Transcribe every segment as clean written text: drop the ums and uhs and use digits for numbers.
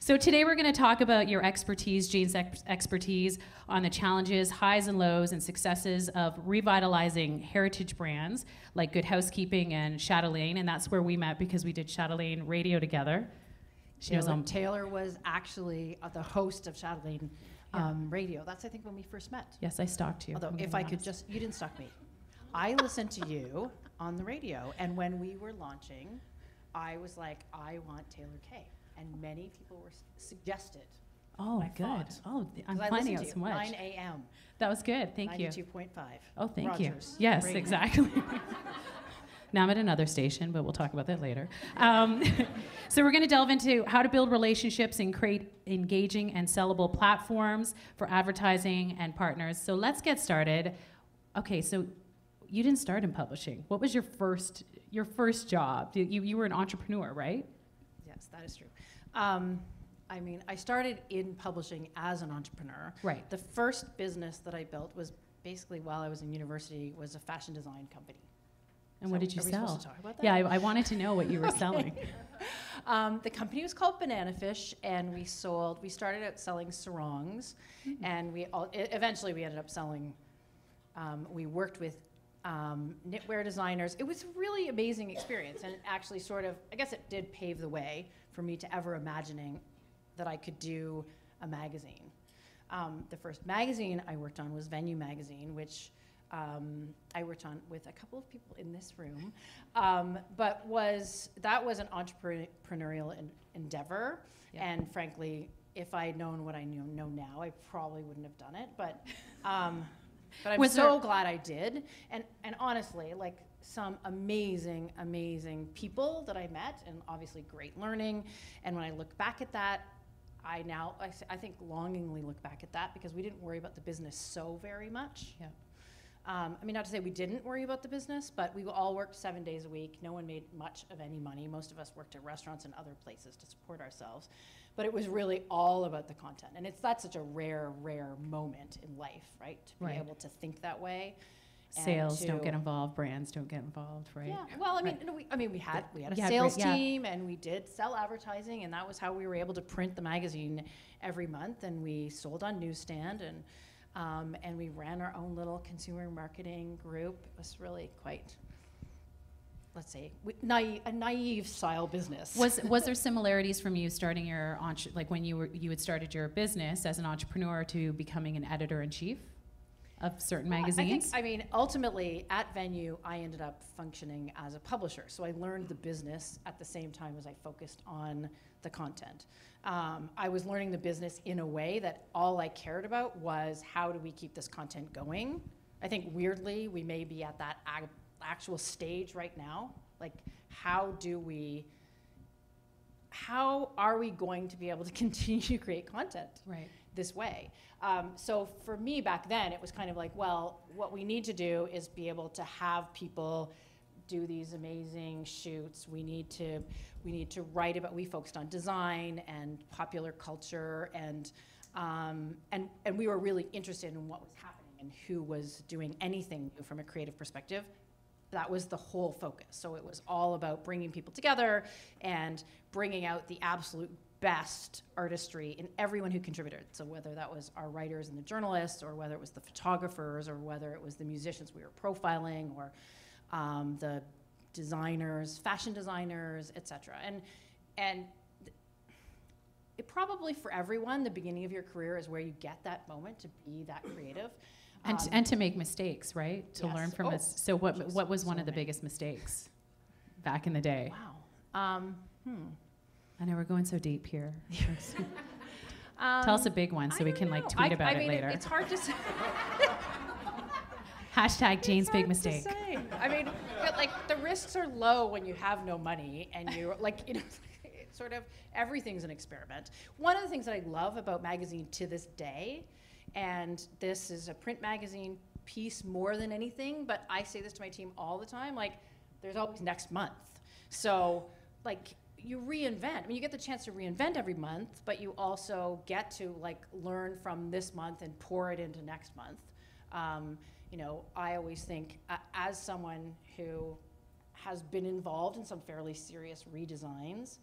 So today we're going to talk about your expertise, Jane's expertise on the challenges, highs and lows, and successes of revitalizing heritage brands like Good Housekeeping and Chatelaine, and that's where we met because we did Chatelaine radio together. Taylor was actually the host of Chatelaine radio. That's, I think, when we first met. Yes, I stalked you. Although, if I could just, you didn't stalk me. I listened to you on the radio, and when we were launching, I was like, I want Taylor Kay. And many people were suggested. Oh, good. Oh, I'm I finding listened out to so you, much. 9 a.m. That was good. Thank you. 92.5. Oh, thank Rogers. you. Yes, Radio. exactly. Now I'm at another station, but we'll talk about that later. So we're going to delve into how to build relationships and create engaging and sellable platforms for advertising and partners. So let's get started. Okay, so you didn't start in publishing. What was your first job? You were an entrepreneur, right? Yes, that is true. I mean, I started in publishing as an entrepreneur. Right. The first business that I built was basically while I was in university, was a fashion design company. And what did you are we sell? supposed to talk about that? Yeah, I wanted to know what you were selling. The company was called Banana Fish, and we started out selling sarongs, and eventually we ended up selling, we worked with knitwear designers. It was a really amazing experience, and it actually sort of, I guess it did pave the way for me to ever imagining that I could do a magazine. The first magazine I worked on was Venue magazine, which I worked on with a couple of people in this room, but that was an entrepreneurial endeavor, and frankly, if I had known what I know now, I probably wouldn't have done it, but I'm so glad I did, and honestly, like some amazing, amazing people that I met, and obviously great learning, and when I look back at that, I think longingly look back at that because we didn't worry about the business so very much. Yeah. I mean, not to say we didn't worry about the business, but we all worked 7 days a week. No one made much of any money. Most of us worked at restaurants and other places to support ourselves. But it was really all about the content. And that's such a rare, rare moment in life, right? To be able to think that way. Sales don't get involved, brands don't get involved, right? Yeah, well, we had a sales team, and we did sell advertising, and that was how we were able to print the magazine every month, and we sold on newsstand, and we ran our own little consumer marketing group. It was really quite, let's say, a naive style business. Was there similarities from you starting your like when you had started your business as an entrepreneur to becoming an editor-in-chief of certain magazines? I mean, ultimately at Venue, I ended up functioning as a publisher. So I learned the business at the same time as I focused on the content. I was learning the business in a way that all I cared about was how do we keep this content going? I think weirdly, we may be at that actual stage right now. Like, how are we going to be able to continue to create content this way? So for me back then, it was kind of like, well, what we need to do is be able to have people do these amazing shoots. We need to write about. We focused on design and popular culture, and we were really interested in what was happening and who was doing anything new from a creative perspective. That was the whole focus. So it was all about bringing people together and bringing out the absolute best artistry in everyone who contributed. So whether that was our writers and the journalists, or whether it was the photographers, or whether it was the musicians we were profiling, or the designers, fashion designers, etc. And it probably for everyone, the beginning of your career is where you get that moment to be that creative. And to make mistakes, right? To learn from it. So what was one of the many biggest mistakes back in the day? Wow. I know we're going so deep here. Tell us a big one so we can like tweet about it later. It's hard to say. Hashtag Jane's big mistake. I mean, but like the risks are low when you have no money and you're like, it's sort of everything's an experiment. One of the things that I love about magazine to this day, and this is a print magazine piece more than anything, but I say this to my team all the time, like there's always next month. So like you reinvent. I mean, you get the chance to reinvent every month, but you also get to like learn from this month and pour it into next month. I always think as someone who has been involved in some fairly serious redesigns,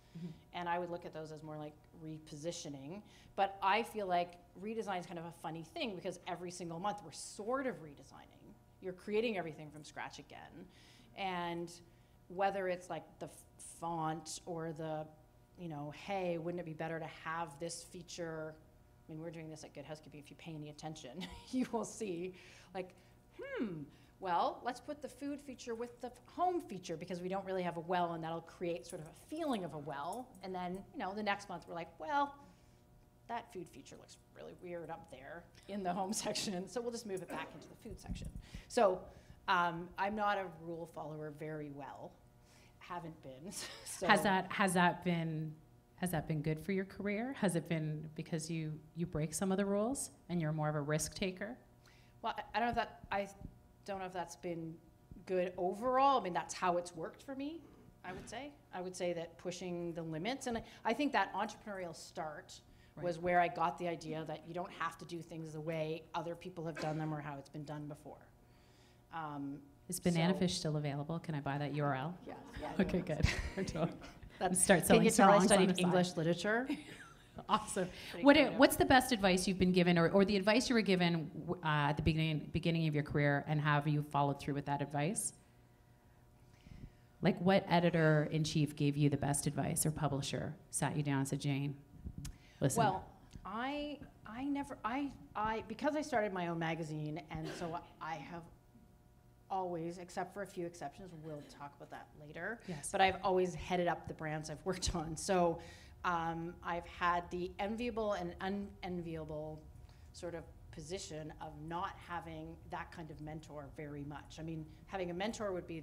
and I would look at those as more like repositioning. But I feel like redesign is kind of a funny thing because every single month we're sort of redesigning. You're creating everything from scratch again. And whether it's like the font or the, you know, hey, wouldn't it be better to have this feature? I mean, we're doing this at Good Housekeeping. If you pay any attention, you will see, like, well, let's put the food feature with the home feature because we don't really have a well, and that'll create sort of a feeling of a well. And then, you know, the next month we're like, well, that food feature looks really weird up there in the home section, so we'll just move it back into the food section. So I'm not a rule follower very well. Haven't been. So. Has that been good for your career? Has it been because you break some of the rules and you're more of a risk taker? Well, I don't know if that's been good overall. I mean, that's how it's worked for me, I would say. I would say that pushing the limits, and I think that entrepreneurial start was where I got the idea that you don't have to do things the way other people have done them or how it's been done before. Is Banana Fish still available? Can I buy that URL? Yeah. Okay, good. That's, start selling can you tell I sarongs on studied the side. English literature? Awesome. What's the best advice you've been given, or the advice you were given at the beginning of your career, and have you followed through with that advice? Like, what editor-in-chief gave you the best advice, or publisher sat you down and said, Jane, listen. Well, I because I started my own magazine, and so I have always, except for a few exceptions, we'll talk about that later, yes. But I've always headed up the brands I've worked on. So I've had the enviable and unenviable sort of position of not having that kind of mentor very much. I mean, having a mentor would be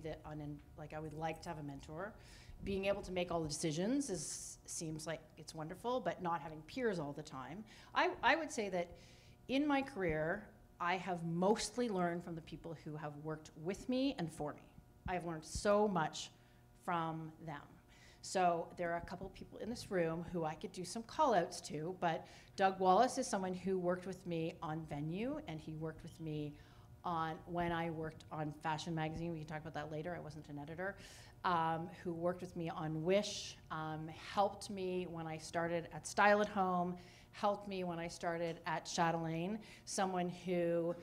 like I would like to have a mentor. Being able to make all the decisions seems like it's wonderful, but not having peers all the time. I would say that in my career, I have mostly learned from the people who have worked with me and for me. I have learned so much from them. So there are a couple of people in this room who I could do some call outs to, but Doug Wallace is someone who worked with me on Venue, and he worked with me on when I worked on Fashion Magazine. We can talk about that later. I wasn't an editor. Who worked with me on Wish, helped me when I started at Style at Home, helped me when I started at Chatelaine, someone who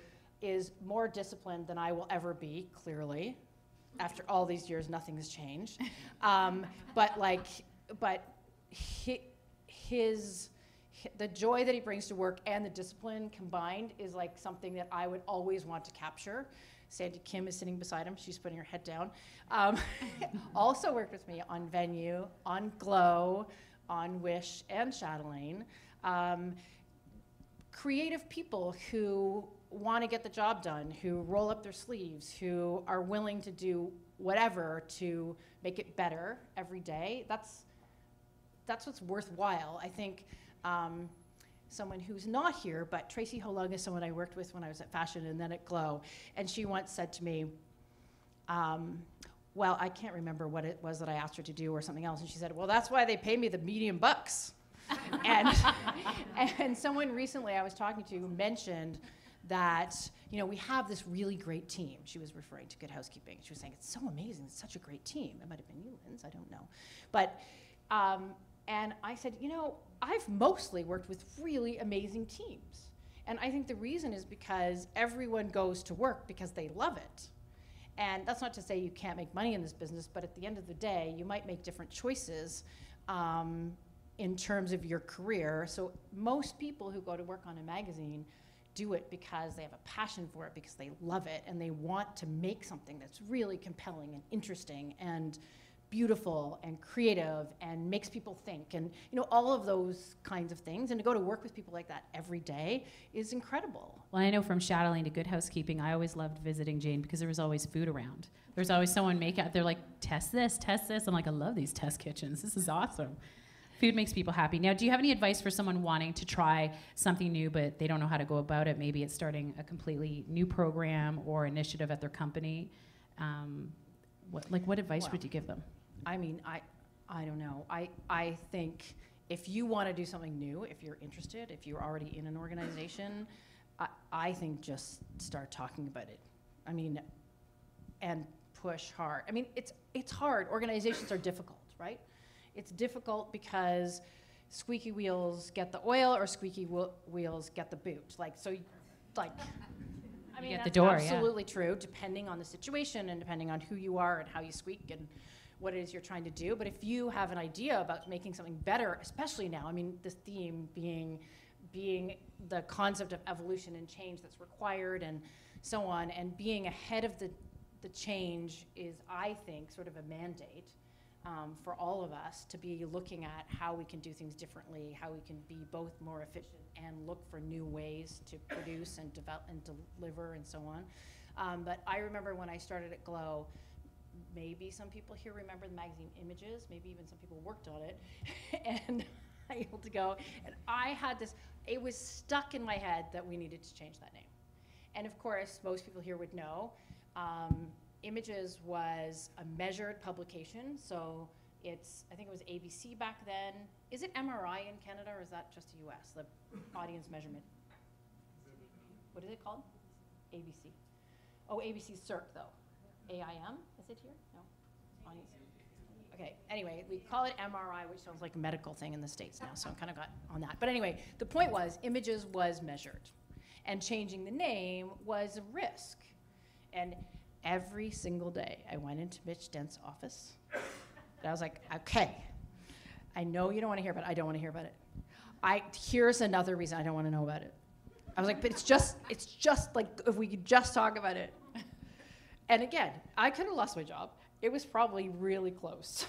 is more disciplined than I will ever be, clearly. After all these years, nothing has changed. The joy that he brings to work and the discipline combined is like something that I would always want to capture. Sandy Kim is sitting beside him. She's putting her head down. Also worked with me on Venue, on Glow, on Wish, and Chatelaine. Creative people who want to get the job done, who roll up their sleeves, who are willing to do whatever to make it better every day. That's what's worthwhile. I think someone who's not here, but Tracy Holung is someone I worked with when I was at Fashion and then at Glow, and she once said to me, well, I can't remember what it was that I asked her to do or something else, and she said, well, that's why they pay me the medium bucks. and someone recently I was talking to mentioned that, you know, we have this really great team. She was referring to Good Housekeeping. She was saying, it's so amazing, it's such a great team. It might have been you, Linz, I don't know. But, and I said, you know, I've mostly worked with really amazing teams. And I think the reason is because everyone goes to work because they love it. And that's not to say you can't make money in this business, but at the end of the day, you might make different choices in terms of your career. So most people who go to work on a magazine do it because they have a passion for it, because they love it, and they want to make something that's really compelling and interesting and beautiful and creative and makes people think, and you know, all of those kinds of things. And to go to work with people like that every day is incredible. Well, I know from Chatelaine to Good Housekeeping, I always loved visiting Jane because there was always food around. There's always someone they're like, test this. I'm like, I love these test kitchens. This is awesome. Food makes people happy. Now, do you have any advice for someone wanting to try something new, but they don't know how to go about it? Maybe it's starting a completely new program or initiative at their company. What advice would you give them? I mean, I don't know. I think if you want to do something new, if you're interested, if you're already in an organization, I think just start talking about it. I mean, and push hard. I mean, it's hard. Organizations are difficult, right? It's difficult because squeaky wheels get the oil or squeaky wheels get the boot. Like, so, like, I mean, get that's the door, absolutely true, depending on the situation and depending on who you are and how you squeak and what it is you're trying to do. But if you have an idea about making something better, especially now, I mean, the theme being the concept of evolution and change that's required and so on, and being ahead of the change is, I think, sort of a mandate for all of us to be looking at how we can do things differently, how we can be both more efficient and look for new ways to produce and develop and deliver and so on. But I remember when I started at Glow, maybe some people here remember the magazine Images, maybe even some people worked on it, and I able to go, and I had this, it was stuck in my head that we needed to change that name. And of course, most people here would know, Images was a measured publication, so it's, I think it was ABC back then. Is it MRI in Canada, or is that just the US, the audience measurement? What is it called? ABC. Oh, ABC Circ, though. AIM, is it here? No? Audience. Okay, anyway, we call it MRI, which sounds like a medical thing in the States now, so I kind of got on that. But anyway, the point was, Images was measured, and changing the name was a risk. And every single day, I went into Mitch Dent's office, and I was like, okay, I know you don't want to hear about it. I don't want to hear about it. Here's another reason I don't want to know about it. I was like, but it's just like, if we could just talk about it. And again, I could have lost my job. It was probably really close.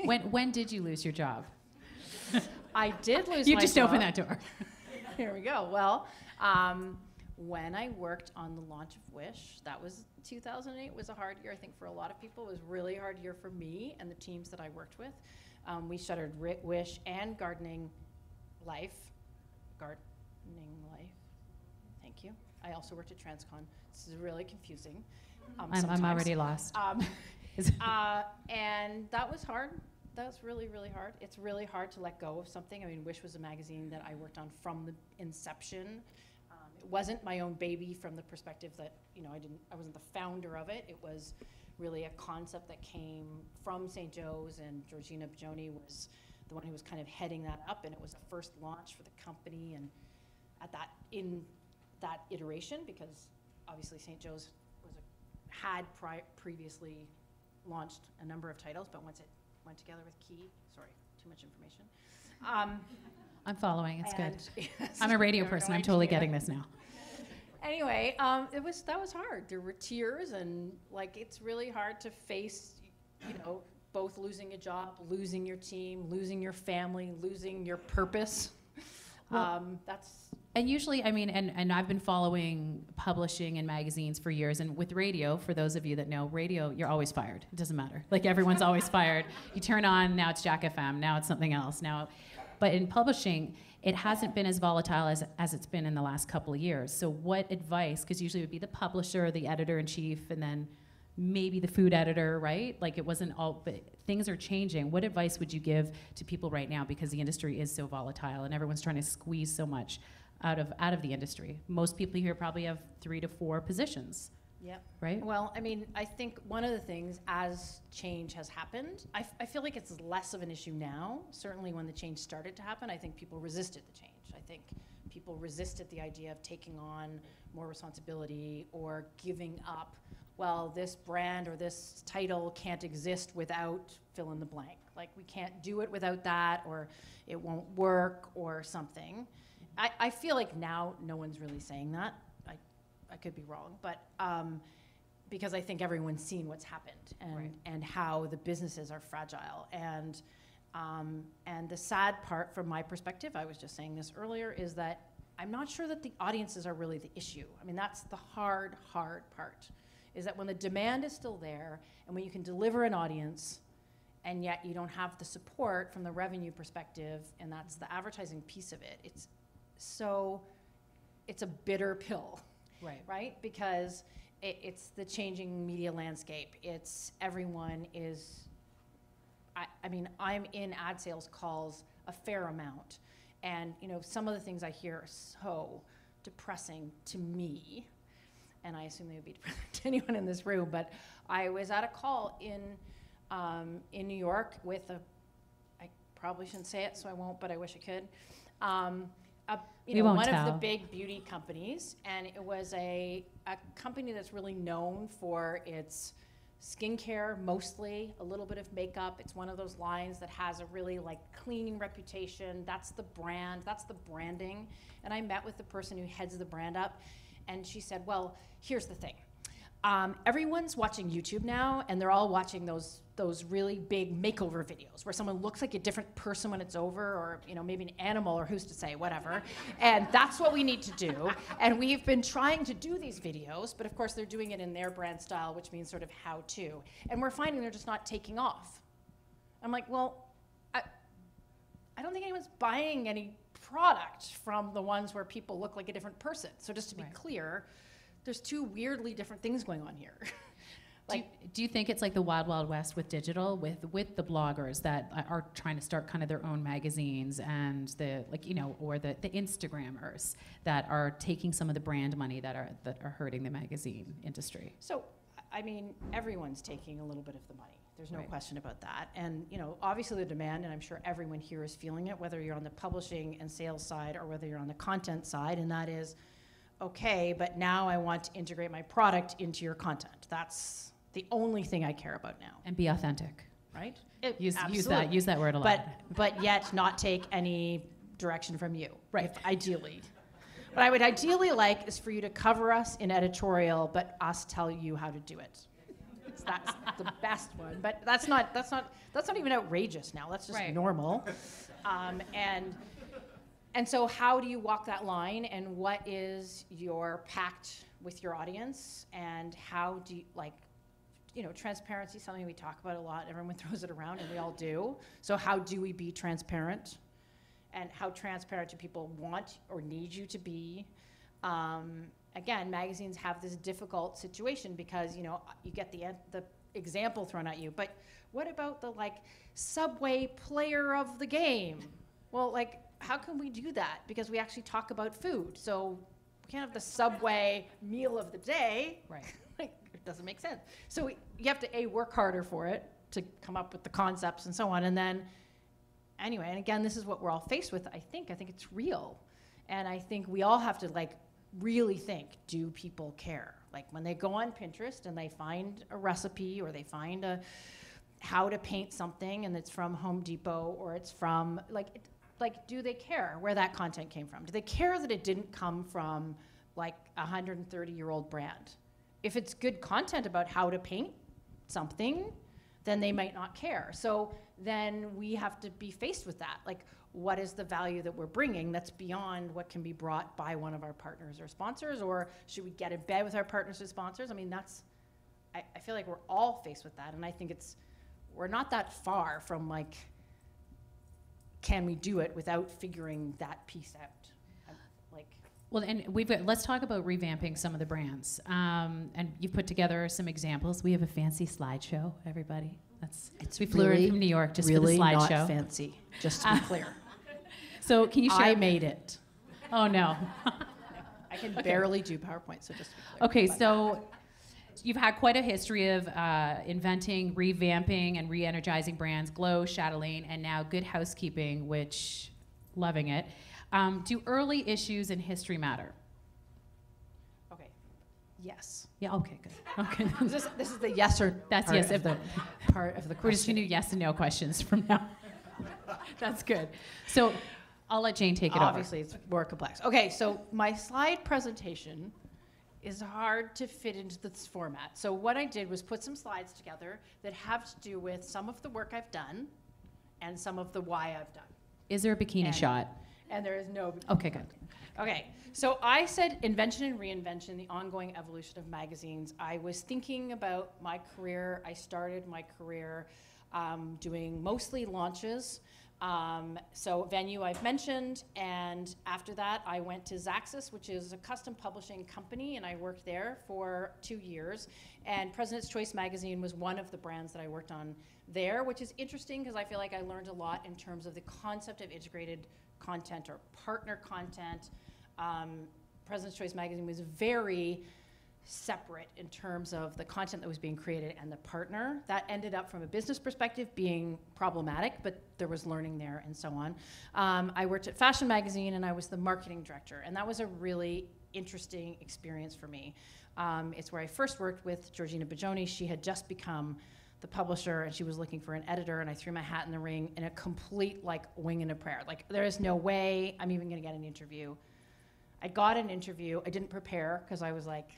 When did you lose your job? I did lose my job. You just opened that door. Here we go. Well, when I worked on the launch of Wish, that was 2008, was a hard year, I think, for a lot of people. It was a really hard year for me and the teams that I worked with. We shuttered Wish and Gardening Life. Thank you. I also worked at Transcon. This is really confusing. I'm already lost. And that was hard. That was really, really hard. It's really hard to let go of something. I mean, Wish was a magazine that I worked on from the inception. It wasn't my own baby from the perspective that, you know, I wasn't the founder of it. It was really a concept that came from St. Joe's, and Georgina Bajoni was the one who was kind of heading that up, and it was the first launch for the company. And in that iteration, because obviously St. Joe's had previously launched a number of titles, but once it went together with Key, sorry, too much information. I'm following, it's good. Yes, I'm a radio person, I'm totally getting this now. Anyway, that was hard. There were tears, and like, it's really hard to face, you know, both losing a job, losing your team, losing your family, losing your purpose. And usually, I mean, and I've been following publishing and magazines for years, and with radio, for those of you that know, radio, you're always fired. It doesn't matter. Like, everyone's always fired. You turn on, now it's Jack FM, now it's something else. But in publishing, it hasn't been as volatile as it's been in the last couple of years. So what advice, because usually it would be the publisher, the editor-in-chief, and then maybe the food editor, right? Like, it wasn't all, but things are changing. What advice would you give to people right now, because the industry is so volatile and everyone's trying to squeeze so much out of the industry? Most people here probably have 3 to 4 positions. Yep. Right? Well, I mean, I think one of the things, as change has happened, I feel like it's less of an issue now. Certainly when the change started to happen, I think people resisted the change. I think people resisted the idea of taking on more responsibility or giving up, well, this brand or this title can't exist without fill in the blank. Like, we can't do it without that, or it won't work, or something. I feel like now no one's really saying that. I could be wrong, but because I think everyone's seen what's happened and how the businesses are fragile. And the sad part from my perspective, I was just saying this earlier, is that I'm not sure that the audiences are really the issue. I mean, that's the hard part, is that when the demand is still there and when you can deliver an audience and yet you don't have the support from the revenue perspective, and that's the advertising piece of it, it's a bitter pill. Right? Because it's the changing media landscape. It's everyone is, I mean, I'm in ad sales calls a fair amount. And, you know, some of the things I hear are so depressing to me, and I assume they would be depressing to anyone in this room, but I was at a call in New York with probably shouldn't say it, so I won't, but I wish I could. We won't one of tell. the big beauty companies, and it was a company that's really known for its skincare, mostly a little bit of makeup. It's one of those lines that has a really like clean reputation. That's the brand, that's the branding. And I met with the person who heads the brand up, and she said, well, here's the thing. Everyone's watching YouTube now, and they're all watching those really big makeover videos where someone looks like a different person when it's over, or maybe an animal, or who's to say, whatever. And that's what we need to do. And we've been trying to do these videos, but of course they're doing it in their brand style, which means sort of how to. And we're finding they're just not taking off. I'm like, well, I don't think anyone's buying any product from the ones where people look like a different person. So just to be clear, there's two weirdly different things going on here. Do you think it's like the Wild Wild West with digital, with the bloggers that are trying to start kind of their own magazines, and or the Instagrammers that are taking some of the brand money that are hurting the magazine industry? So, I mean, everyone's taking a little bit of the money. There's no question about that. And obviously the demand, and I'm sure everyone here is feeling it, whether you're on the publishing and sales side or whether you're on the content side, and that is, okay, but now I want to integrate my product into your content. That's the only thing I care about now. And be authentic. Right? Use that word a lot. But yet not take any direction from you. Right. Ideally. What I would ideally like is for you to cover us in editorial, but us tell you how to do it. That's the best one. But that's not even outrageous now. That's just normal. And so how do you walk that line, and what is your pact with your audience, and how do you, transparency is something we talk about a lot. Everyone throws it around, and we all do. So how do we be transparent, and how transparent do people want or need you to be? Again, magazines have this difficult situation because, you get the example thrown at you, but what about the Subway player of the game? Well, how can we do that? Because we actually talk about food. So we can't have the Subway meal of the day. Right. It doesn't make sense. So you have to work harder for it to come up with the concepts and so on. And then, anyway, and again, this is what we're all faced with, I think. I think it's real. And I think we all have to really think, do people care? When they go on Pinterest and they find a recipe, or they find how to paint something, and it's from Home Depot, or it's from, do they care where that content came from? Do they care that it didn't come from a 130-year-old brand? If it's good content about how to paint something, then they might not care. So then we have to be faced with that. What is the value that we're bringing that's beyond what can be brought by one of our partners or sponsors? Or should we get in bed with our partners or sponsors? I mean, I feel like we're all faced with that. And I think we're not that far from can we do it without figuring that piece out? Well, and let's talk about revamping some of the brands. And you've put together some examples. We have a fancy slideshow, everybody. We flew in from New York just for the slideshow. Really not fancy, just to be clear. So can you share? I made it. Oh, no. I can barely do PowerPoint, so just to be clear. Okay, so you've had quite a history of inventing, revamping, and re-energizing brands, Glow, Chatelaine, and now Good Housekeeping, which, loving it. Do early issues in history matter? Okay. Yes. Yeah, okay, good. Okay. This is the yes or that's part yes of the part of the question. We're just going to do yes and no questions from now. That's good. So I'll let Jane take it over. Obviously, it's more complex. Okay, so my slide presentation is hard to fit into this format. So what I did was put some slides together that have to do with some of the work I've done and some of the why I've done. Is there a bikini shot? And there is no. Okay, good. Okay, so I said invention and reinvention, the ongoing evolution of magazines. I was thinking about my career. I started my career doing mostly launches. So Venue I've mentioned, and after that I went to Zaxxas, which is a custom publishing company, and I worked there for 2 years. And President's Choice magazine was one of the brands that I worked on there, which is interesting because I feel like I learned a lot in terms of the concept of integrated content or partner content. President's Choice magazine was very separate in terms of the content that was being created and the partner. That ended up, from a business perspective, being problematic, but there was learning there and so on. I worked at Fashion Magazine, and I was the marketing director, and that was a really interesting experience for me. It's where I first worked with Georgina Bajoni. She had just become the publisher, and she was looking for an editor, and I threw my hat in the ring in a complete, like, wing and a prayer. Like, there is no way I'm even gonna get an interview. I got an interview. I didn't prepare, because I was like,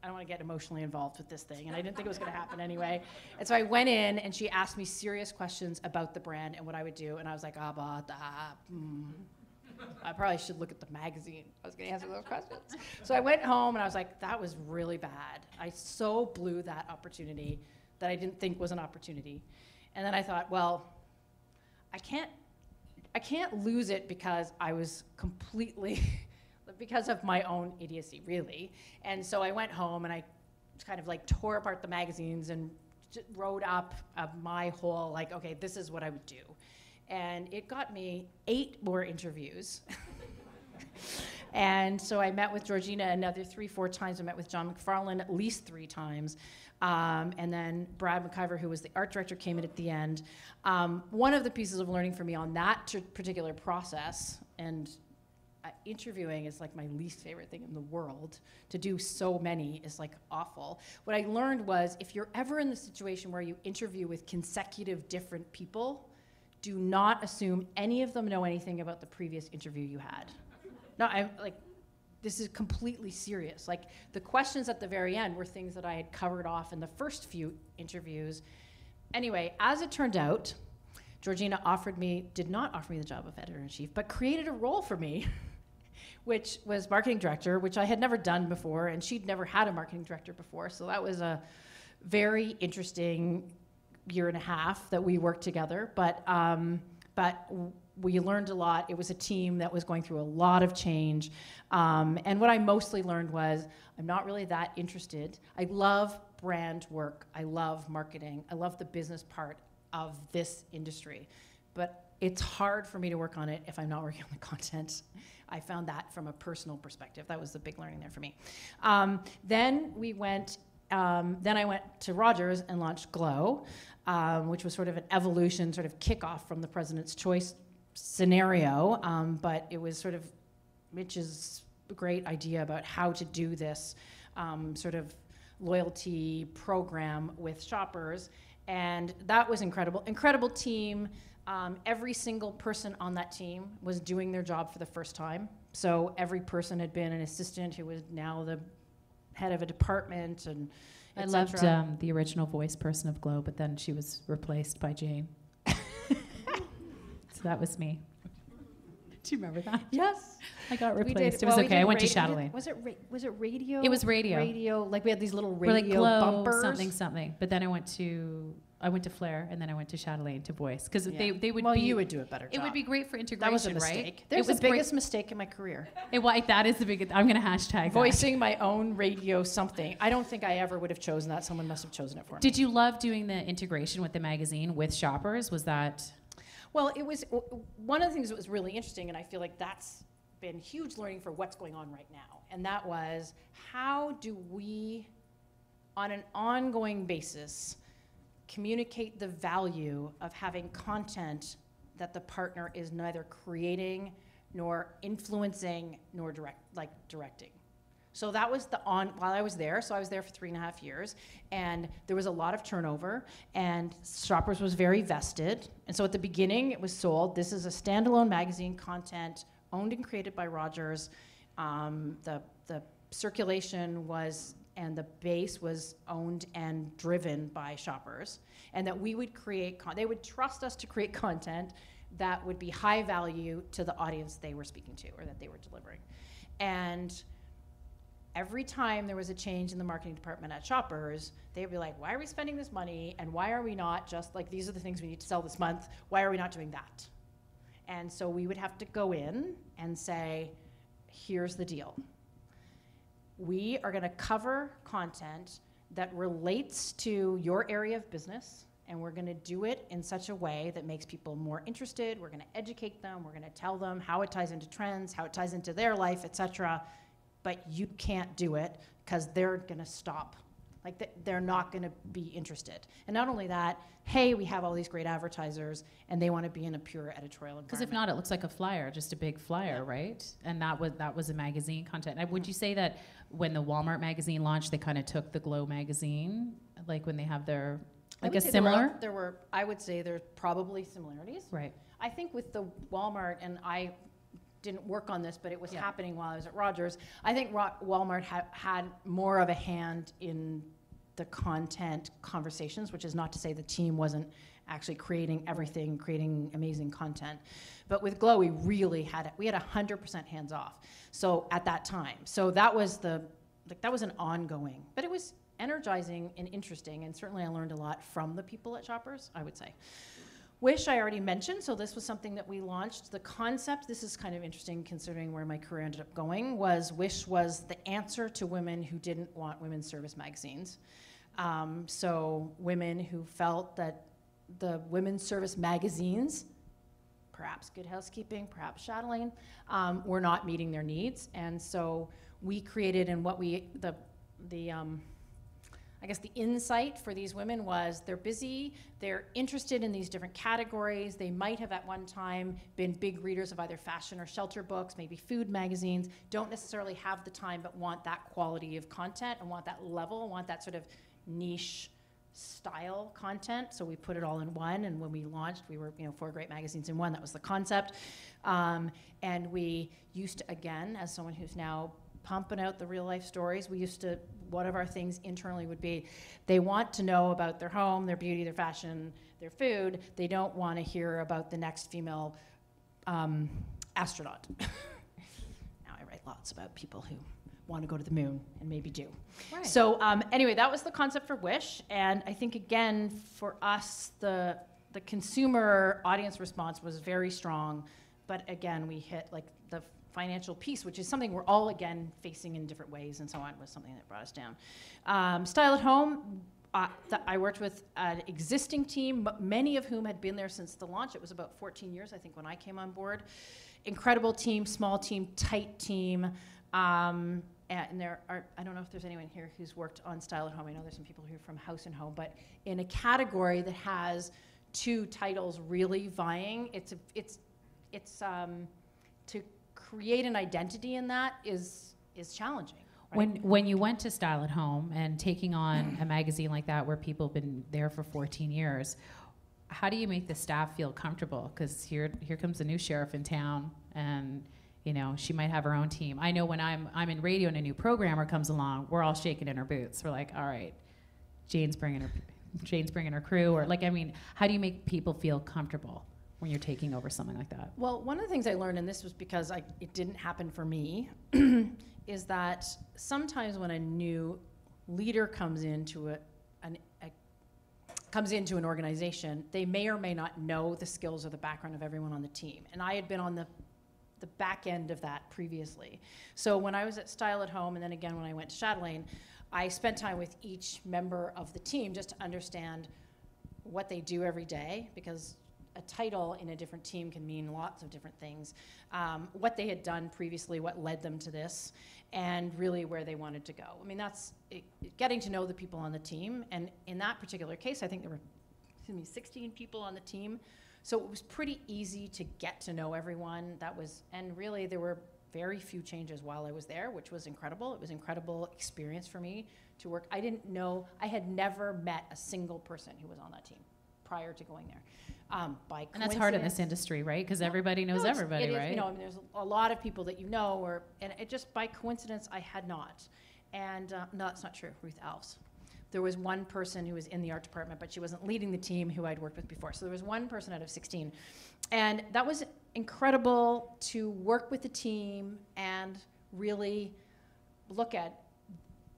I don't want to get emotionally involved with this thing, and I didn't think it was going to happen anyway. And so I went in, and she asked me serious questions about the brand and what I would do, and I was like, I probably should look at the magazine. I was going to answer those questions. So I went home, and I was like, that was really bad. I so blew that opportunity that I didn't think was an opportunity. And then I thought, well, I can't lose it because I was completely because of my own idiocy, really. And so I went home, and I kind of like tore apart the magazines and wrote up my whole, like, okay, this is what I would do. And it got me 8 more interviews. And so I met with Georgina another 3-4 times. I met with John McFarlane at least 3 times. And then Brad McIver, who was the art director, came in at the end. One of the pieces of learning for me on that particular process, and interviewing is like my least favorite thing in the world. To do so many is like awful. What I learned was, if you're ever in the situation where you interview with consecutive different people, do not assume any of them know anything about the previous interview you had. No, I'm like, this is completely serious. Like, the questions at the very end were things that I had covered off in the first few interviews. Anyway, as it turned out, Georgina did not offer me the job of editor-in-chief, but created a role for me, which was marketing director, which I had never done before, and she'd never had a marketing director before. So that was a very interesting year and a half that we worked together. But we learned a lot. It was a team that was going through a lot of change. And what I mostly learned was, I'm not really that interested. I love brand work. I love marketing. I love the business part of this industry. But it's hard for me to work on it if I'm not working on the content. I found that from a personal perspective. That was the big learning there for me. Then I went to Rogers and launched Glow, which was sort of an evolution, sort of kickoff from the President's Choice scenario. But it was sort of Mitch's great idea about how to do this sort of loyalty program with shoppers. And that was incredible. Incredible team. Every single person on that team was doing their job for the first time. So every person had been an assistant who was now the head of a department, and I loved the original voice person of Glow, but then she was replaced by Jane. So that was me. Do you remember that? Yes. I got replaced. It was okay. I went to Chatelaine. Was it radio? It was radio. Radio. Like, we had these little We're like radio Glow, bumpers. something. But then I went to Flair, and then I went to Chatelaine to voice, because they would. Well, you would do a better job. It would be great for integration, that was a mistake. right? That was the biggest mistake in my career. That is the biggest. I'm going to hashtag voicing my own radio something. I don't think I ever would have chosen that. Someone must have chosen it for me. Did you love doing the integration with the magazine with shoppers? Was that? Well, it was one of the things that was really interesting, and I feel like that's been huge learning for what's going on right now. And that was, how do we, on an ongoing basis, communicate the value of having content that the partner is neither creating nor influencing nor directing. So that was while I was there. So I was there for 3.5 years, and there was a lot of turnover, and Shoppers was very vested. And so at the beginning, it was sold. This is a standalone magazine, content owned and created by Rogers. The circulation was, and the base was owned and driven by Shoppers, and that we would create, they would trust us to create content that would be high value to the audience they were speaking to, or that they were delivering. And every time there was a change in the marketing department at Shoppers, they'd be like, why are we spending this money? And why are we not just, like, these are the things we need to sell this month. Why are we not doing that? And so we would have to go in and say, here's the deal. We are going to cover content that relates to your area of business, and we're going to do it in such a way that makes people more interested. We're going to educate them. We're going to tell them how it ties into trends, how it ties into their life, etc. but you can't do it because they're going to stop. Like they're not going to be interested. And not only that, hey, we have all these great advertisers and they want to be in a pure editorial environment. Because if not, it looks like a flyer, just a big flyer, right? And that was a magazine content. And would you say that when the Walmart magazine launched, they kind of took the Glow magazine, like when they have their, like a similar? I would say there's probably similarities. Right. I think with the Walmart, and I didn't work on this, but it was happening while I was at Rogers. I think Walmart had more of a hand in the content conversations, which is not to say the team wasn't actually creating everything, creating amazing content. But with Glow, we really had 100% hands off. So at that time, so that was that was an ongoing, but it was energizing and interesting, and certainly I learned a lot from the people at Shoppers, I would say. Wish I already mentioned, so this was something that we launched. The concept, this is kind of interesting considering where my career ended up going, was Wish was the answer to women who didn't want women's service magazines. So women who felt that the women's service magazines, perhaps Good Housekeeping, perhaps Chatelaine, were not meeting their needs. And so we created, and what I guess the insight for these women was they're busy, they're interested in these different categories, they might have at one time been big readers of either fashion or shelter books, maybe food magazines, don't necessarily have the time but want that quality of content and want that level, want that sort of niche style content. So we put it all in one, and when we launched, we were 4 great magazines in one. That was the concept. And we used to, again, as someone who's now pumping out the real life stories, one of our things internally would be, they want to know about their home, their beauty, their fashion, their food. They don't want to hear about the next female astronaut. Now I write lots about people who want to go to the moon and maybe do. Right. So anyway, that was the concept for Wish. And I think, again, for us, the consumer audience response was very strong. But again, we hit like the financial piece, which is something we're all, again, facing in different ways and so on, was something that brought us down. Style at Home, I worked with an existing team, many of whom had been there since the launch. It was about 14 years, I think, when I came on board. Incredible team, small team, tight team. And there are, I don't know if there's anyone here who's worked on Style at Home. I know there's some people here from House and Home, but in a category that has 2 titles really vying, to create an identity in that is challenging. Right? When you went to Style at Home and taking on a magazine like that where people have been there for 14 years, how do you make the staff feel comfortable? Because here comes a new sheriff in town, and she might have her own team. I know when I'm in radio and a new programmer comes along, we're all shaking in our boots. We're like, all right, Jane's bringing her crew, or how do you make people feel comfortable when you're taking over something like that? Well, one of the things I learned, and this was because it didn't happen for me, is that sometimes when a new leader comes into an organization, they may or may not know the skills or the background of everyone on the team. And I had been on the back end of that previously. So when I was at Style at Home, and then again when I went to Chatelaine, I spent time with each member of the team just to understand what they do every day, because a title in a different team can mean lots of different things. What they had done previously, what led them to this, and really where they wanted to go. That's getting to know the people on the team. And in that particular case, I think there were 16 people on the team. So it was pretty easy to get to know everyone. And really there were very few changes while I was there, which was incredible. It was an incredible experience for me to work. I had never met a single person who was on that team prior to going there. By and that's hard in this industry, right? Because everybody knows everybody, right? There's a lot of people that and it just by coincidence I had not. And no, that's not true. Ruth Alves. There was one person who was in the art department, but she wasn't leading the team who I'd worked with before. So there was one person out of 16. And that was incredible to work with the team and really look at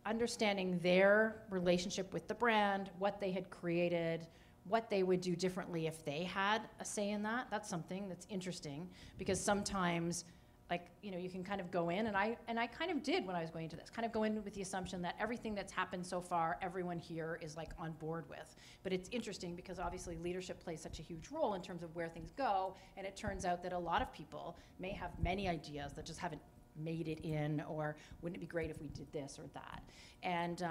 understanding their relationship with the brand, what they had created, what they would do differently if they had a say in that. That's something that's interesting, because sometimes you can kind of go in, and I kind of did when I was going into this, kind of go in with the assumption that everything that's happened so far, everyone here is on board with. But it's interesting because obviously leadership plays such a huge role in terms of where things go, and it turns out that a lot of people may have many ideas that just haven't made it in, or wouldn't it be great if we did this or that? And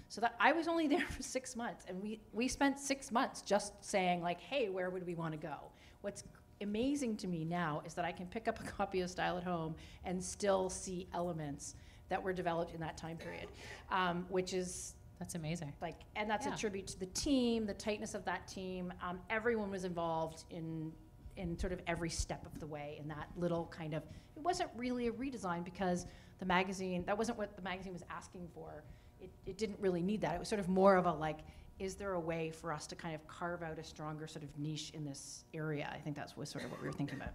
so that I was only there for 6 months, and we spent 6 months just saying like, hey, where would we want to go? What's amazing to me now is that I can pick up a copy of Style at Home and still see elements that were developed in that time period, which is That's amazing. like, and that's a tribute to the team, the tightness of that team. Everyone was involved in sort of every step of the way in that little kind of, it wasn't really a redesign because the magazine, that wasn't what the magazine was asking for. It didn't really need that. It was sort of more of a like, is there a way for us to kind of carve out a stronger sort of niche in this area? I think that was sort of what we were thinking about.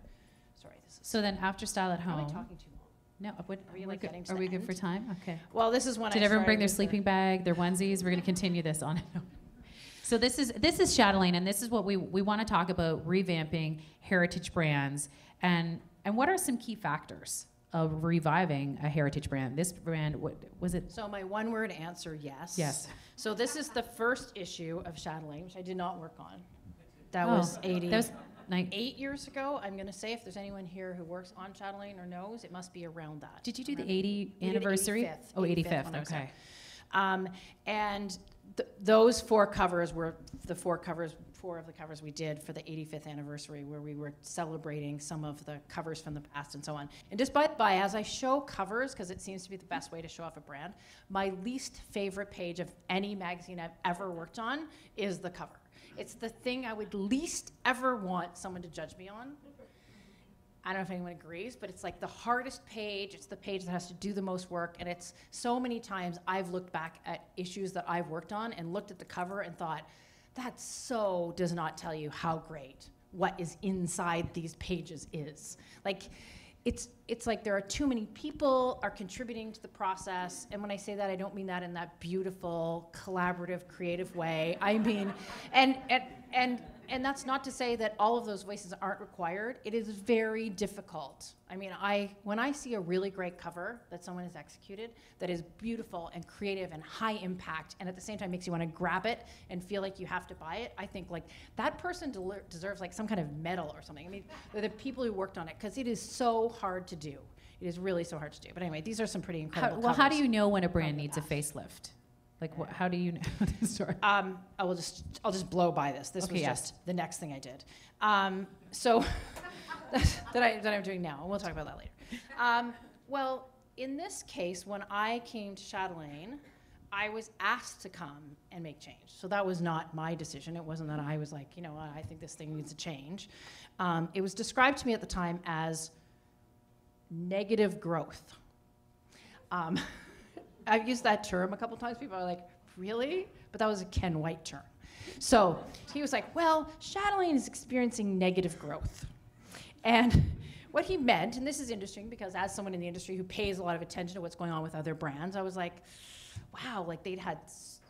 Sorry, this is. So then after Style at Home. Am I talking too long? No, Are we like getting to are the we good end? for time? Okay. Well, this is when Did everyone bring their sleeping bag, their onesies? We're going to continue this on. So this is Chatelaine, and this is what we want to talk about: revamping heritage brands, and what are some key factors of reviving a heritage brand? This brand, what was it? So my one-word answer, yes. Yes. So this is the first issue of Chatelaine, which I did not work on. That was 80. That was 8 years ago. I'm going to say, if there's anyone here who works on Chatelaine or knows, it must be around that. Did you do the 80 We did anniversary? 85th, Oh, 85th. when I was Okay. there. And those four covers were the four of the covers we did for the 85th anniversary, where we were celebrating some of the covers from the past and so on. And just by as I show covers, because it seems to be the best way to show off a brand, my least favorite page of any magazine I've ever worked on is the cover. It's the thing I would least ever want someone to judge me on. I don't know if anyone agrees, but it's like the hardest page. It's the page that has to do the most work. And it's so many times I've looked back at issues that I've worked on and looked at the cover and thought, that so does not tell you how great what is inside these pages is. Like, it's like there are too many people are contributing to the process. And when I say that, I don't mean that in that beautiful, collaborative, creative way. I mean, and that's not to say that all of those voices aren't required. It is very difficult. I mean, when I see a really great cover that someone has executed that is beautiful and creative and high impact, and at the same time makes you want to grab it and feel like you have to buy it, I think like that person deserves like some kind of medal or something. I mean, they're the people who worked on it, because it is so hard to do. It is really so hard to do. But anyway, these are some pretty incredible covers. How do you know when a brand needs a facelift? Like, how do you know? Sorry. I'll just blow by this. This was just the next thing I did. So that I'm doing now, and we'll talk about that later. Well, in this case, when I came to Chatelaine, I was asked to come and make change. So that was not my decision. It wasn't that I was like, you know, I think this thing needs a change. It was described to me at the time as negative growth. I've used that term a couple times. People are like, really? But that was a Ken White term. So he was like, well, Chatelaine is experiencing negative growth. And what he meant, and this is interesting because as someone in the industry who pays a lot of attention to what's going on with other brands, I was like, wow, like they'd had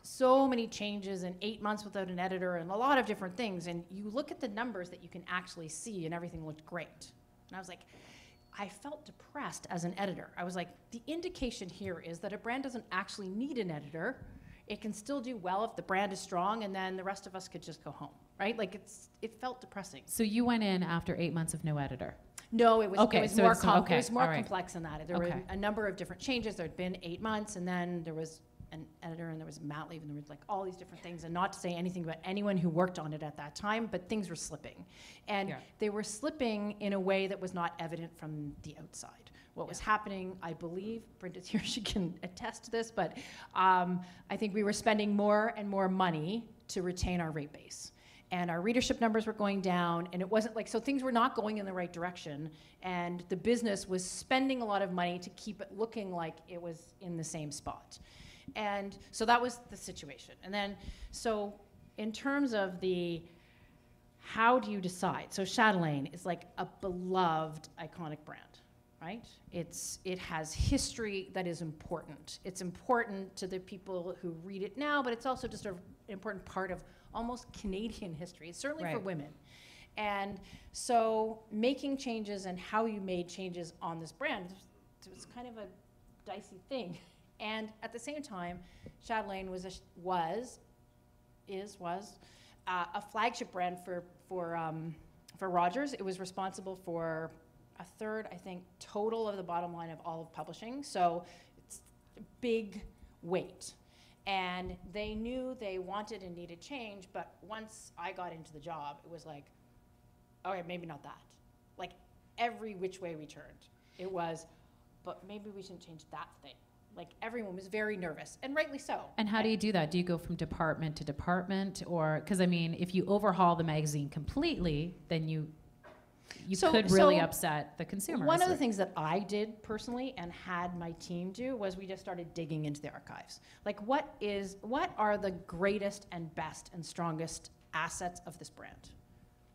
so many changes in 8 months without an editor and a lot of different things. And you look at the numbers that you can actually see and everything looked great. And I was like, I felt depressed as an editor. I was like, the indication here is that a brand doesn't actually need an editor. It can still do well if the brand is strong, and then the rest of us could just go home, right? Like it felt depressing. So you went in after 8 months of no editor. No, it was more complex than that. There were Okay. a number of different changes. There had been 8 months, and then there was an editor, and there was a mat leave, and there was like all these different things. And not to say anything about anyone who worked on it at that time, but things were slipping. And they were slipping in a way that was not evident from the outside. What was happening, I believe, Brenda's here, she can attest to this, but I think we were spending more and more money to retain our rate base. And our readership numbers were going down, and it wasn't like, so things were not going in the right direction, and the business was spending a lot of money to keep it looking like it was in the same spot. And so that was the situation. And then, so in terms of how do you decide? So Chatelaine is like a beloved, iconic brand, right? It has history that is important. It's important to the people who read it now, but it's also just an important part of almost Canadian history, certainly for women. And so making changes and how you made changes on this brand, it was kind of a dicey thing. And at the same time, Chatelaine was a flagship brand for Rogers. It was responsible for a third, I think, total of the bottom line of all of publishing. So it's a big weight. And they knew they wanted and needed change, but once I got into the job, it was like, okay, maybe not that. Like every which way we turned, it was, but maybe we shouldn't change that thing. Like everyone was very nervous, and rightly so. And how do you do that? Do you go from department to department, or because I mean, if you overhaul the magazine completely, then you could really upset the consumers. One of the things that I did personally and had my team do was we just started digging into the archives. Like what are the greatest and best and strongest assets of this brand?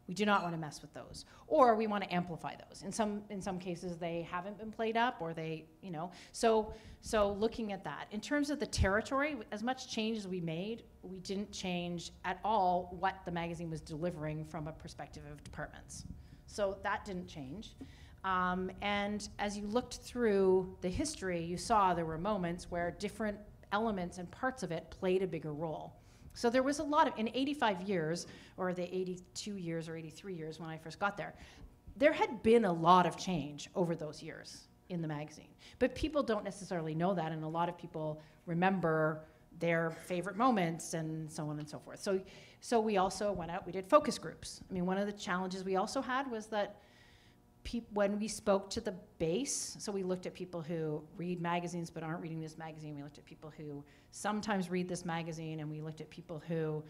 We do not want to mess with those, or we want to amplify those. In some cases, they haven't been played up, or they, so looking at that. In terms of the territory, as much change as we made, we didn't change at all what the magazine was delivering from a perspective of departments. So that didn't change. And as you looked through the history, you saw there were moments where different elements and parts of it played a bigger role. So there was a lot of, in 85 years, or the 82 years or 83 years when I first got there had been a lot of change over those years in the magazine. But people don't necessarily know that, and a lot of people remember their favorite moments and so on and so forth. So we also went out, we did focus groups. I mean, one of the challenges we also had was that when we spoke to the base, so we looked at people who read magazines but aren't reading this magazine, we looked at people who sometimes read this magazine, and we looked at people who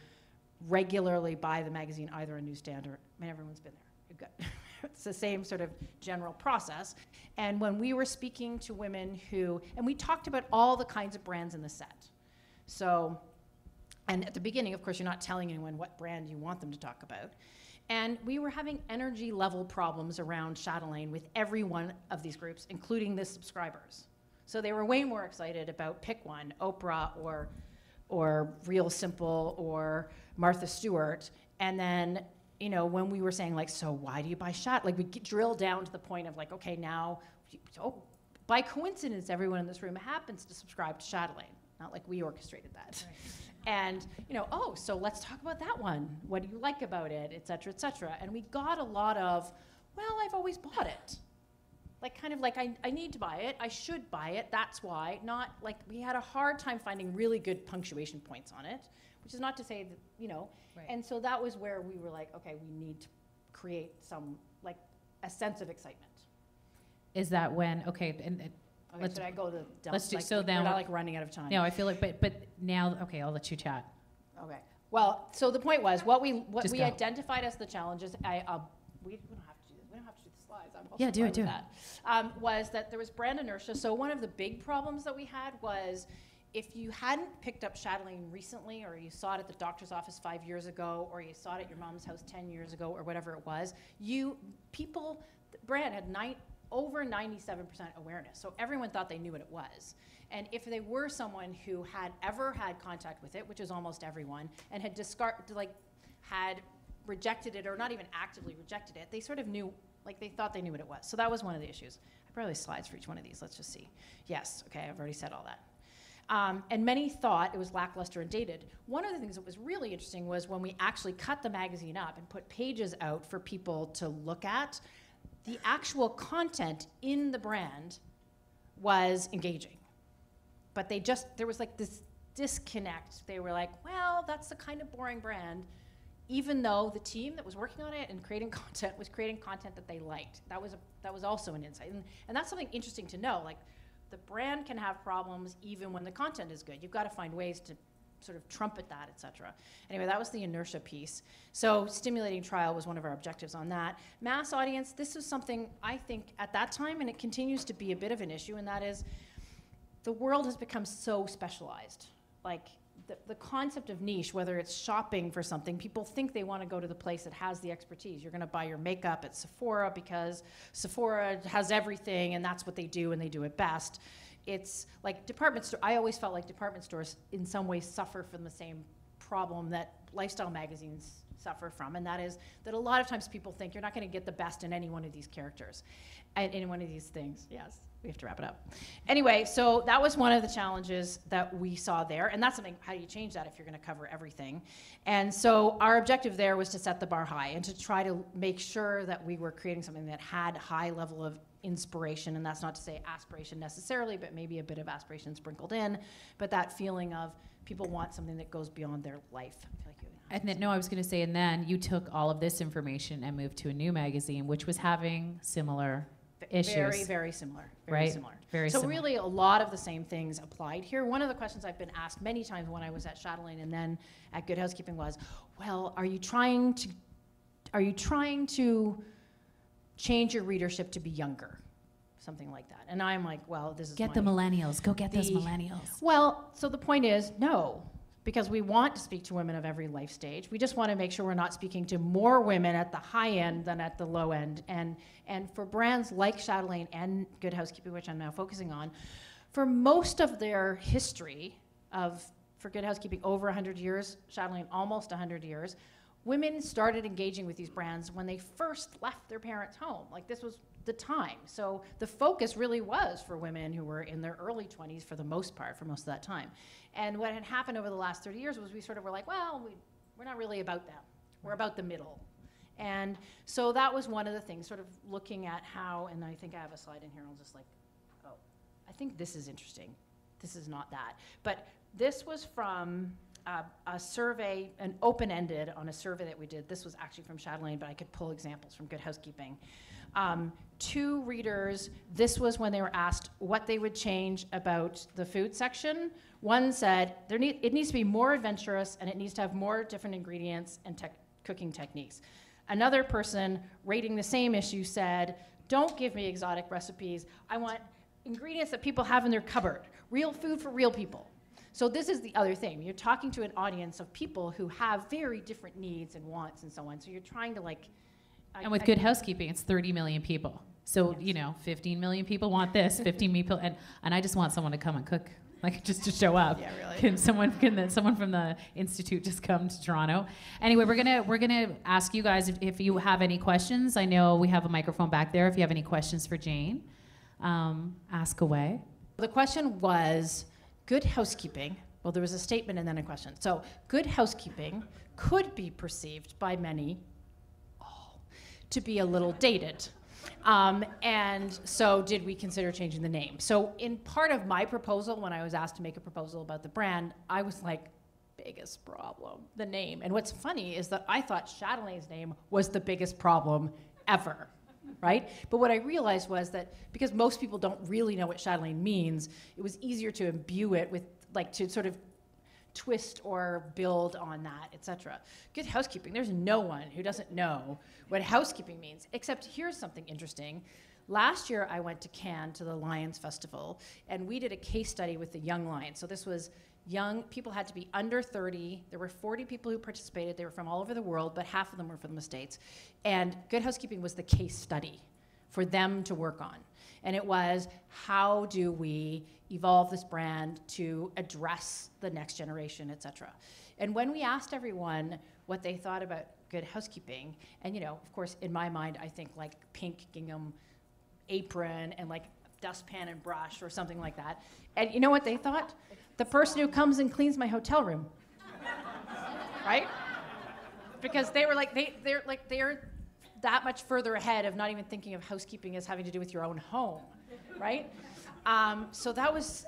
regularly buy the magazine either on newsstand or, I mean, everyone's been there. You're good. It's the same sort of general process. And when we were speaking to women and we talked about all the kinds of brands in the set. So, and at the beginning, of course, you're not telling anyone what brand you want them to talk about. And we were having energy level problems around Chatelaine with every one of these groups, including the subscribers. So they were way more excited about pick one, Oprah or Real Simple or Martha Stewart. And then, when we were saying like, so why do you buy Chatelaine? Like we drill down to the point of like, okay, now, by coincidence, everyone in this room happens to subscribe to Chatelaine. Not like we orchestrated that. Right. And, so let's talk about that one. What do you like about it, et cetera, et cetera. And we got a lot of, well, I've always bought it. Like kind of like, I need to buy it, I should buy it, that's why. Not like, we had a hard time finding really good punctuation points on it, which is not to say that, Right. And so that was where we were like, okay, we need to create some, like, a sense of excitement. Is that when, okay, should I go to the let's do, like, so now we're not like running out of time. No, I feel like, but now, okay, I'll let you chat. Okay. Well, so the point was, what we identified as the challenges, we don't have to do this. We don't have to do the slides. I'm also do it. That. Was that there was brand inertia. So one of the big problems that we had was if you hadn't picked up Chatelaine recently, or you saw it at the doctor's office 5 years ago, or you saw it at your mom's house 10 years ago, or whatever it was, the brand had over 97% awareness. So everyone thought they knew what it was. And if they were someone who had ever had contact with it, which is almost everyone, and had had rejected it, or not even actively rejected it, they sort of knew, like they thought they knew what it was. So that was one of the issues. I probably have slides for each one of these. Let's just see. Yes, okay, I've already said all that. And many thought it was lackluster and dated. One of the things that was really interesting was when we actually cut the magazine up and put pages out for people to look at, the actual content in the brand was engaging. But there was like this disconnect. They were like, well, that's the kind of boring brand, even though the team that was working on it and creating content was creating content that they liked. That was also an insight. And that's something interesting to know. Like, the brand can have problems even when the content is good. You've got to find ways to sort of trumpet that, et cetera. Anyway, that was the inertia piece. So stimulating trial was one of our objectives on that. Mass audience, this was something I think at that time, and it continues to be a bit of an issue, and that is the world has become so specialized. Like the concept of niche, whether it's shopping for something, people think they want to go to the place that has the expertise. You're going to buy your makeup at Sephora because Sephora has everything and that's what they do and they do it best. It's like department store. I always felt like department stores in some ways suffer from the same problem that lifestyle magazines suffer from, and that is that a lot of times people think you're not going to get the best in any one of these characters, and in one of these things. Yes, we have to wrap it up. Anyway, so that was one of the challenges that we saw there, and that's something, how do you change that if you're going to cover everything? And so our objective there was to set the bar high and to try to make sure that we were creating something that had high level of inspiration, and that's not to say aspiration necessarily, but maybe a bit of aspiration sprinkled in, but that feeling of people want something that goes beyond their life. I feel like and then, no, I was going to say, and then you took all of this information and moved to a new magazine, which was having similar issues. Very, very similar. Very right? similar. Very so similar. Really, a lot of the same things applied here. One of the questions I've been asked many times when I was at Chatelaine and then at Good Housekeeping was, well, are you trying to change your readership to be younger? Something like that. And I'm like, well, this is Get the millennials. Go get those millennials. Well, so the point is, no. Because we want to speak to women of every life stage. We just want to make sure we're not speaking to more women at the high end than at the low end. And for brands like Chatelaine and Good Housekeeping, which I'm now focusing on, for most of their history for Good Housekeeping, over 100 years, Chatelaine almost 100 years, women started engaging with these brands when they first left their parents' home. Like, this was the time. So the focus really was for women who were in their early 20s for the most part, for most of that time. And what had happened over the last 30 years was we sort of were like, well, we're not really about them. We're about the middle. And so that was one of the things, sort of looking at how, and I think I have a slide in here, I'll just like, oh, I think this is interesting. This is not that. But this was from a survey, an open-ended on a survey that we did. This was actually from Chatelaine, but I could pull examples from Good Housekeeping. 2 readers, this was when they were asked what they would change about the food section. One said, it needs to be more adventurous and it needs to have more different ingredients and cooking techniques. Another person rating the same issue said, don't give me exotic recipes. I want ingredients that people have in their cupboard. Real food for real people. So this is the other thing. You're talking to an audience of people who have very different needs and wants and so on. So you're trying to and with Good Housekeeping, it's 30 million people. So, yes. 15 million people want this, 15 people, and I just want someone to come and cook, just to show up. Yeah, really. Can someone from the Institute just come to Toronto? Anyway, we're gonna ask you guys if you have any questions. I know we have a microphone back there. If you have any questions for Jane, ask away. The question was, Good Housekeeping, well, there was a statement and then a question. So, Good Housekeeping could be perceived by many to be a little dated. And so did we consider changing the name? So in part of my proposal, when I was asked to make a proposal about the brand, I was like, biggest problem, the name. And what's funny is that I thought Chatelaine's name was the biggest problem ever, right? But what I realized was that because most people don't really know what Chatelaine means, it was easier to imbue it with, to sort of twist or build on that, etc. Good Housekeeping, there's no one who doesn't know what housekeeping means, except here's something interesting. Last year, I went to Cannes to the Lions Festival, and we did a case study with the Young Lions. So this was young, people had to be under 30. There were 40 people who participated. They were from all over the world, but half of them were from the States. And Good Housekeeping was the case study for them to work on. And it was, how do we evolve this brand to address the next generation, et cetera. And when we asked everyone what they thought about Good Housekeeping, and of course, in my mind, I think pink gingham apron and dustpan and brush or something like that. And you know what they thought? The person who comes and cleans my hotel room, right? Because they were they're that much further ahead of not even thinking of housekeeping as having to do with your own home, right? So that was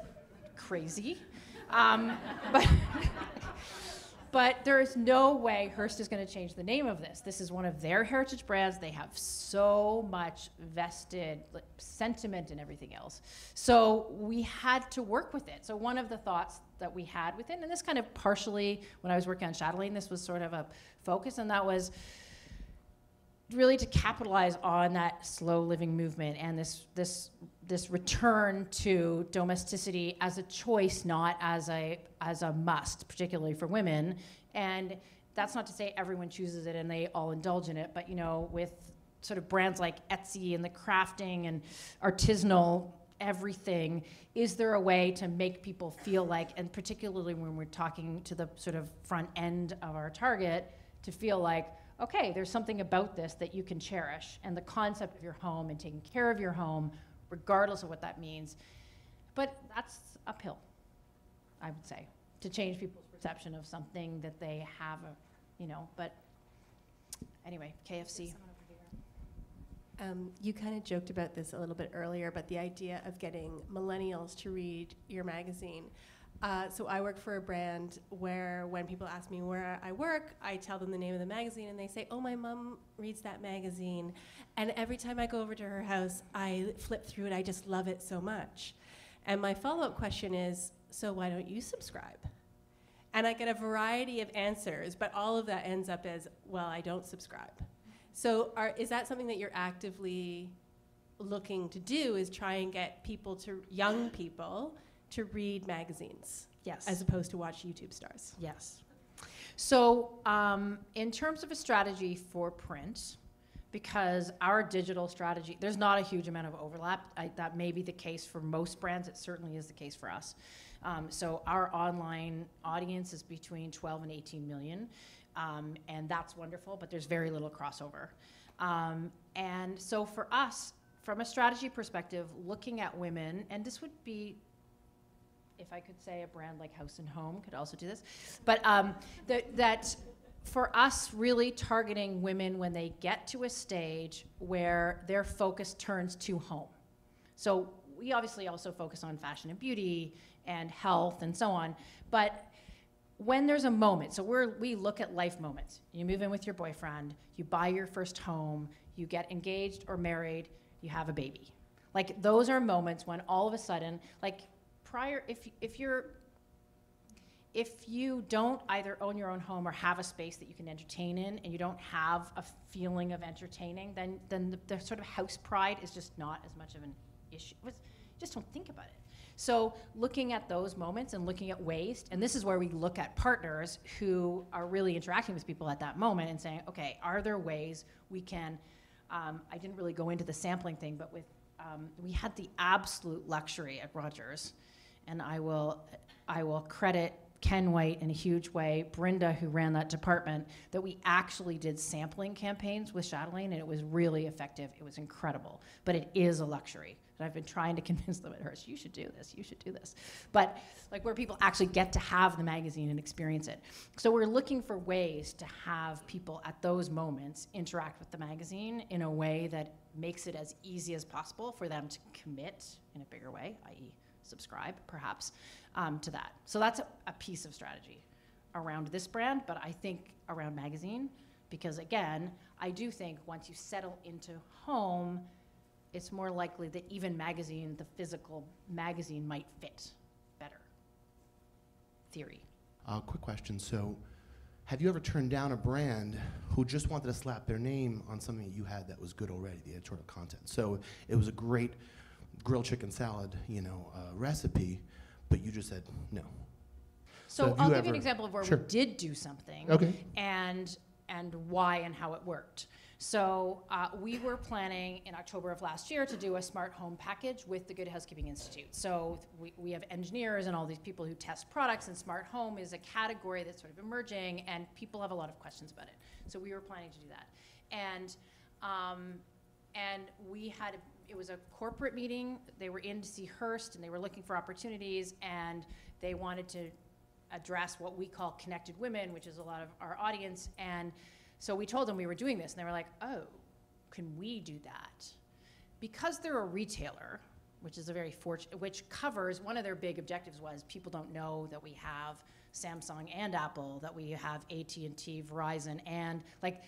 crazy. But there is no way Hearst is going to change the name of this. This is one of their heritage brands. They have so much vested sentiment and everything else. So we had to work with it. So one of the thoughts that we had within, and this kind of partially, when I was working on Chatelaine, this was sort of a focus, and that was really to capitalize on that slow living movement and this return to domesticity as a choice, not as a must, particularly for women. And that's not to say everyone chooses it and they all indulge in it, but with sort of brands like Etsy and the crafting and artisanal everything, is there a way to make people feel like, and particularly when we're talking to the sort of front end of our target, to feel like, okay, there's something about this that you can cherish, and the concept of your home and taking care of your home, regardless of what that means. But that's uphill, I would say, to change people's perception of something that they have, but anyway, KFC. You kind of joked about this a little bit earlier, but the idea of getting millennials to read your magazine. So I work for a brand where when people ask me where I work, I tell them the name of the magazine, and they say, oh, my mom reads that magazine. And every time I go over to her house, I flip through it. I just love it so much. And my follow-up question is, so why don't you subscribe? And I get a variety of answers, but all of that ends up as, well, I don't subscribe. So is that something that you're actively looking to do, is try and get people young people to read magazines? Yes. As opposed to watch YouTube stars? Yes. So in terms of a strategy for print, because our digital strategy, there's not a huge amount of overlap. That may be the case for most brands. It certainly is the case for us. So our online audience is between 12 and 18 million. And that's wonderful, but there's very little crossover. And so for us, from a strategy perspective, looking at women, and this would be, if I could say, a brand like House & Home could also do this, but that for us, really targeting women when they get to a stage where their focus turns to home. So we obviously also focus on fashion and beauty and health and so on, but when there's a moment, so we look at life moments. You move in with your boyfriend, you buy your first home, you get engaged or married, you have a baby. Like, those are moments when all of a sudden, like prior, if you don't either own your own home or have a space that you can entertain in, and you don't have a feeling of entertaining, then the sort of house pride is just not as much of an issue. Just don't think about it. So looking at those moments and looking at waste, and this is where we look at partners who are really interacting with people at that moment and saying, okay, are there ways we can, I didn't really go into the sampling thing, but we had the absolute luxury at Rogers, and I will credit Ken White in a huge way, Brenda, who ran that department, that we actually did sampling campaigns with Chatelaine, and it was really effective. It was incredible, but it is a luxury. And I've been trying to convince them at Hearst, you should do this, you should do this. But like, where people actually get to have the magazine and experience it. So we're looking for ways to have people at those moments interact with the magazine in a way that makes it as easy as possible for them to commit in a bigger way, i.e. subscribe, perhaps, to that. So that's a piece of strategy around this brand, but I think around magazine, because again, I do think once you settle into home, it's more likely that even magazine, the physical magazine, might fit better. Theory. Quick question. So have you ever turned down a brand who just wanted to slap their name on something that you had that was good already, the editorial content? So it was a great grilled chicken salad, recipe, but you just said no. So I'll give you an example of where Sure. we did do something, Okay. and why and how it worked. So we were planning in October of last year to do a smart home package with the Good Housekeeping Institute. So we have engineers and all these people who test products, and smart home is a category that's sort of emerging, and people have a lot of questions about it. So we were planning to do that. And we had, it was a corporate meeting. They were in to see Hearst, and they were looking for opportunities, and they wanted to address what we call connected women, which is a lot of our audience. And so we told them we were doing this, and they were like, oh, can we do that? Because they're a retailer, which is a very which covers, one of their big objectives was people don't know that we have Samsung and Apple, that we have AT&T, Verizon, and like,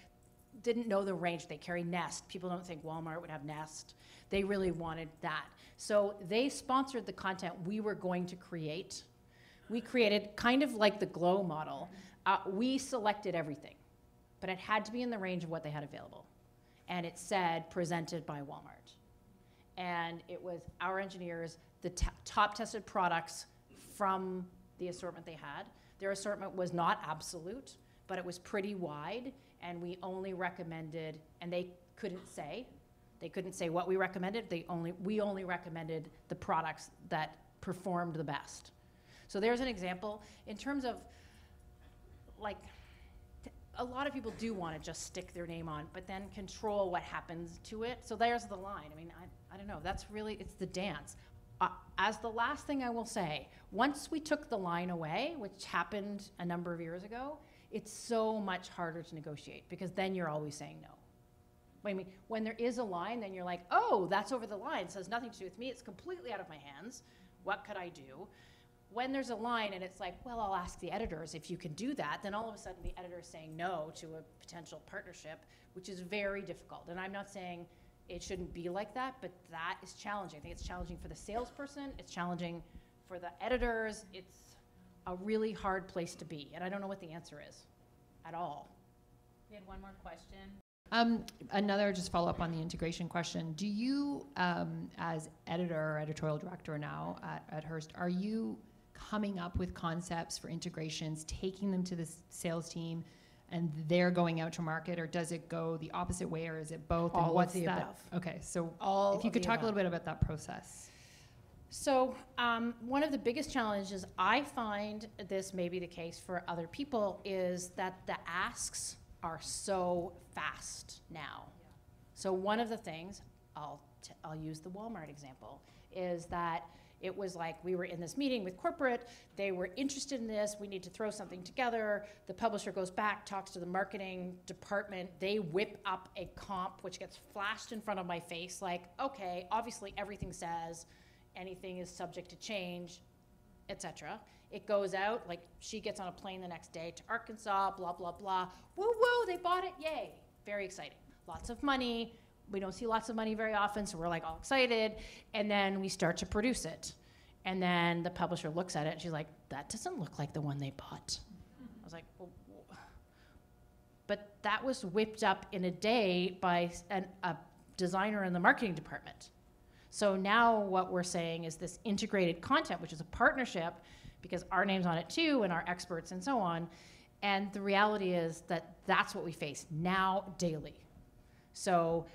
didn't know the range. They carry Nest. People don't think Walmart would have Nest. They really wanted that. So they sponsored the content we were going to create. We created kind of like the Glow model. We selected everything, but it had to be in the range of what they had available. And it said, presented by Walmart. And it was our engineers, the top tested products from the assortment they had. Their assortment was not absolute, but it was pretty wide, and we only recommended, and they couldn't say what we recommended. We only recommended the products that performed the best. So there's an example. In terms of, like, a lot of people do want to just stick their name on, but then control what happens to it. So there's the line. I mean, I don't know. That's really, it's the dance. As the last thing I will say, once we took the line away, which happened a number of years ago, it's so much harder to negotiate because then you're always saying no. I mean, when there is a line, then you're like, oh, that's over the line. It has nothing to do with me. It's completely out of my hands. What could I do? When there's a line and it's like, well, I'll ask the editors if you can do that, then all of a sudden the editor is saying no to a potential partnership, which is very difficult. And I'm not saying it shouldn't be like that, but that is challenging. I think it's challenging for the salesperson. It's challenging for the editors. It's a really hard place to be. And I don't know what the answer is at all. We had one more question. Another just follow up on the integration question. Do you, as editor or editorial director now at Hearst, are you coming up with concepts for integrations, taking them to the sales team, and they're going out to market, or does it go the opposite way, or is it both? All and what's of the that? above. Okay, so All if you of could the talk a above. little bit about that process. So one of the biggest challenges I find, this may be the case for other people, is that the asks are so fast now. So one of the things, I'll use the Walmart example, is that it was like we were in this meeting with corporate, they were interested in this, we need to throw something together, the publisher goes back, talks to the marketing department, they whip up a comp which gets flashed in front of my face like, okay, obviously everything says anything is subject to change, etc. It goes out, like she gets on a plane the next day to Arkansas, blah, blah, blah. Woo, woo, they bought it, yay. Very exciting. Lots of money. We don't see lots of money very often, so we're like all excited. And then we start to produce it. And then the publisher looks at it and she's like, that doesn't look like the one they bought. I was like, well, but that was whipped up in a day by a designer in the marketing department. So now what we're saying is this integrated content, which is a partnership, because our name's on it too, and our experts and so on. And the reality is that that's what we face now daily. So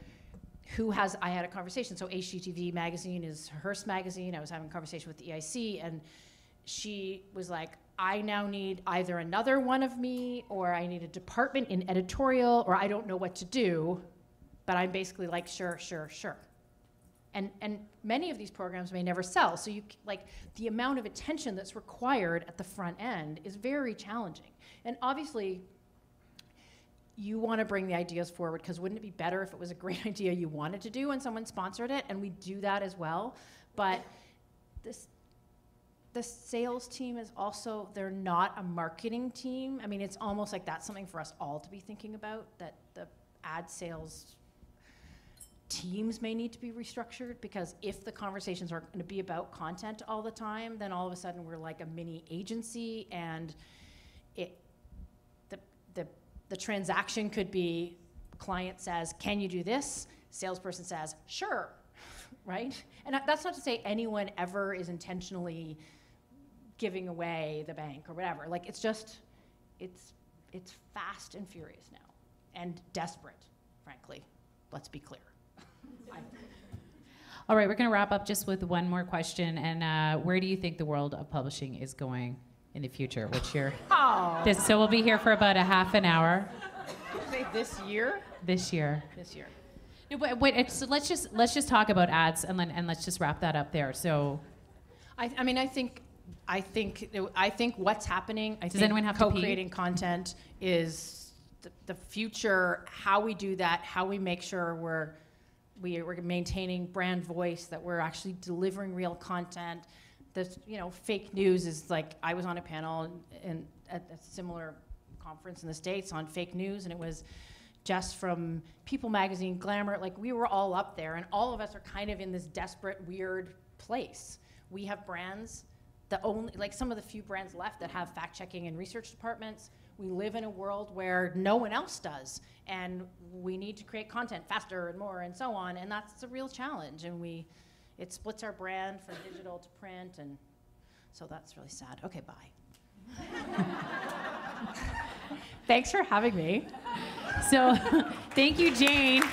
I had a conversation, so HGTV magazine is Hearst magazine. I was having a conversation with the EIC, and she was like, I now need either another one of me, or I need a department in editorial, or I don't know what to do, but I'm basically like, sure, sure, sure. And many of these programs may never sell. So the amount of attention that's required at the front end is very challenging. And obviously, you want to bring the ideas forward, because wouldn't it be better if it was a great idea you wanted to do and someone sponsored it? And we do that as well. But the sales team is also, they're not a marketing team. I mean, it's almost like that's something for us all to be thinking about, that the ad sales teams may need to be restructured, because if the conversations are going to be about content all the time, then all of a sudden we're like a mini agency, and the transaction could be client says, can you do this? Salesperson says, sure, right? And that's not to say anyone ever is intentionally giving away the bank or whatever. Like, it's just, it's fast and furious now, and desperate, frankly. Let's be clear. All right, we're going to wrap up just with one more question. And where do you think the world of publishing is going in the future? What's your... Oh. So we'll be here for about a half an hour. This year? This year. This year. No, but wait, so let's just talk about ads, and let's just wrap that up there. So, I mean, I think what's happening. Does anyone have to pee? Co-creating content is the future. How we do that, how we make sure we're maintaining brand voice, that we're actually delivering real content. Fake news is like, I was on a panel at a similar conference in the States on fake news, and it was just from People Magazine, Glamour, like we were all up there, and all of us are kind of in this desperate, weird place. We have brands, some of the few brands left that have fact-checking and research departments. We live in a world where no one else does, and we need to create content faster and more and so on, and that's a real challenge, and it splits our brand from digital to print, and so that's really sad. Okay, bye. Thanks for having me. So thank you, Jane.